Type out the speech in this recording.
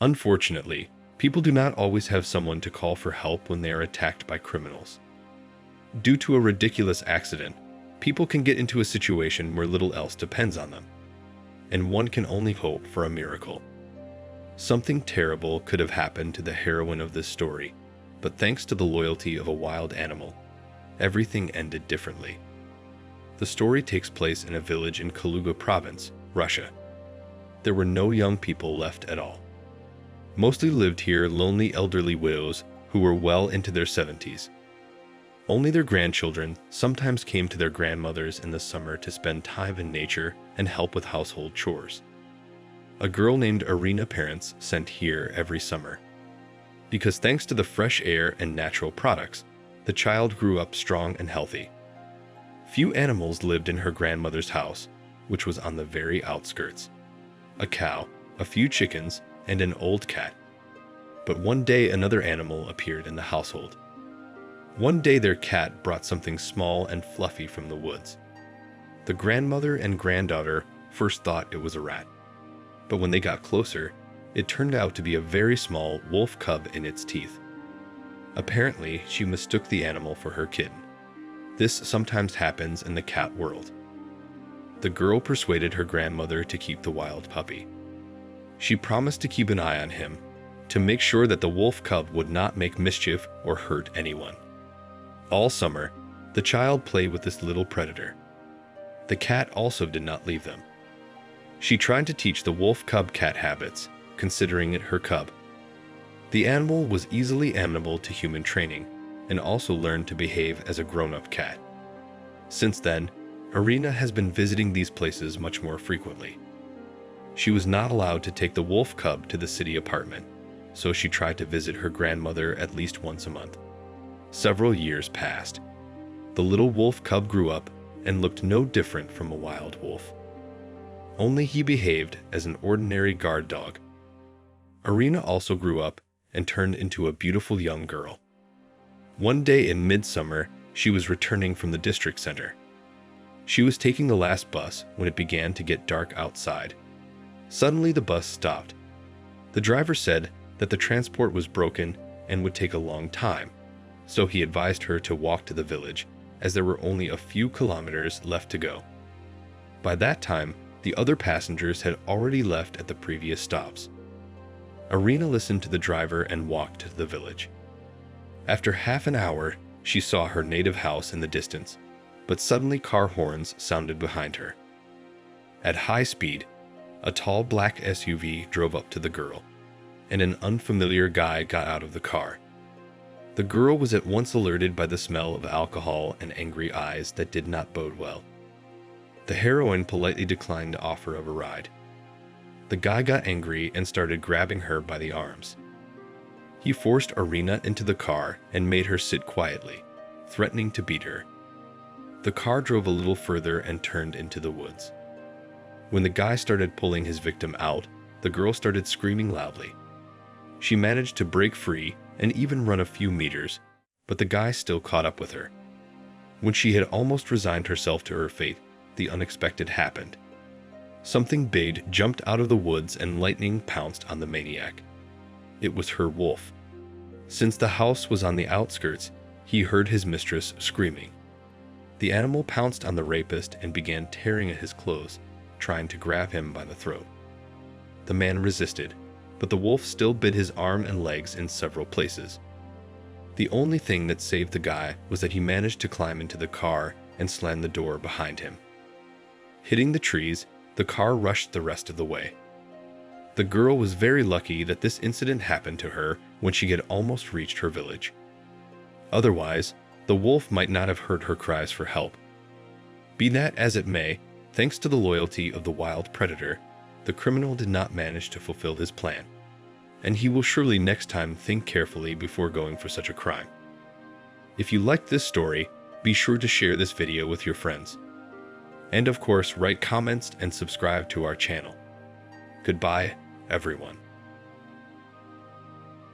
Unfortunately, people do not always have someone to call for help when they are attacked by criminals. Due to a ridiculous accident, people can get into a situation where little else depends on them, and one can only hope for a miracle. Something terrible could have happened to the heroine of this story, but thanks to the loyalty of a wild animal, everything ended differently. The story takes place in a village in Kaluga province, Russia. There were no young people left at all. Mostly lived here lonely elderly widows who were well into their 70s. Only their grandchildren sometimes came to their grandmothers in the summer to spend time in nature and help with household chores. A girl named Irina parents sent here every summer. Because thanks to the fresh air and natural products, the child grew up strong and healthy. Few animals lived in her grandmother's house, which was on the very outskirts. A cow, a few chickens, and an old cat. But one day another animal appeared in the household. One day their cat brought something small and fluffy from the woods. The grandmother and granddaughter first thought it was a rat. But when they got closer, it turned out to be a very small wolf cub in its teeth. Apparently, she mistook the animal for her kitten. This sometimes happens in the cat world. The girl persuaded her grandmother to keep the wild puppy. She promised to keep an eye on him, to make sure that the wolf cub would not make mischief or hurt anyone. All summer, the child played with this little predator. The cat also did not leave them. She tried to teach the wolf cub cat habits, considering it her cub. The animal was easily amenable to human training and also learned to behave as a grown-up cat. Since then, Irina has been visiting these places much more frequently. She was not allowed to take the wolf cub to the city apartment, so she tried to visit her grandmother at least once a month. Several years passed. The little wolf cub grew up and looked no different from a wild wolf. Only he behaved as an ordinary guard dog. Irina also grew up and turned into a beautiful young girl. One day in midsummer, she was returning from the district center. She was taking the last bus when it began to get dark outside. Suddenly the bus stopped. The driver said that the transport was broken and would take a long time, so he advised her to walk to the village, as there were only a few kilometers left to go. By that time, the other passengers had already left at the previous stops. Irina listened to the driver and walked to the village. After half an hour, she saw her native house in the distance, but suddenly car horns sounded behind her. At high speed, a tall black SUV drove up to the girl, and an unfamiliar guy got out of the car. The girl was at once alerted by the smell of alcohol and angry eyes that did not bode well. The heroine politely declined the offer of a ride. The guy got angry and started grabbing her by the arms. He forced Irina into the car and made her sit quietly, threatening to beat her. The car drove a little further and turned into the woods. When the guy started pulling his victim out, the girl started screaming loudly. She managed to break free and even run a few meters, but the guy still caught up with her. When she had almost resigned herself to her fate, the unexpected happened. Something big jumped out of the woods and lightning pounced on the maniac. It was her wolf. Since the house was on the outskirts, he heard his mistress screaming. The animal pounced on the rapist and began tearing at his clothes, trying to grab him by the throat. The man resisted, but the wolf still bit his arm and legs in several places. The only thing that saved the guy was that he managed to climb into the car and slam the door behind him. Hitting the trees, the car rushed the rest of the way. The girl was very lucky that this incident happened to her when she had almost reached her village. Otherwise, the wolf might not have heard her cries for help. Be that as it may, thanks to the loyalty of the wild predator, the criminal did not manage to fulfill his plan, and he will surely next time think carefully before going for such a crime. If you liked this story, be sure to share this video with your friends. And of course, write comments and subscribe to our channel. Goodbye, everyone.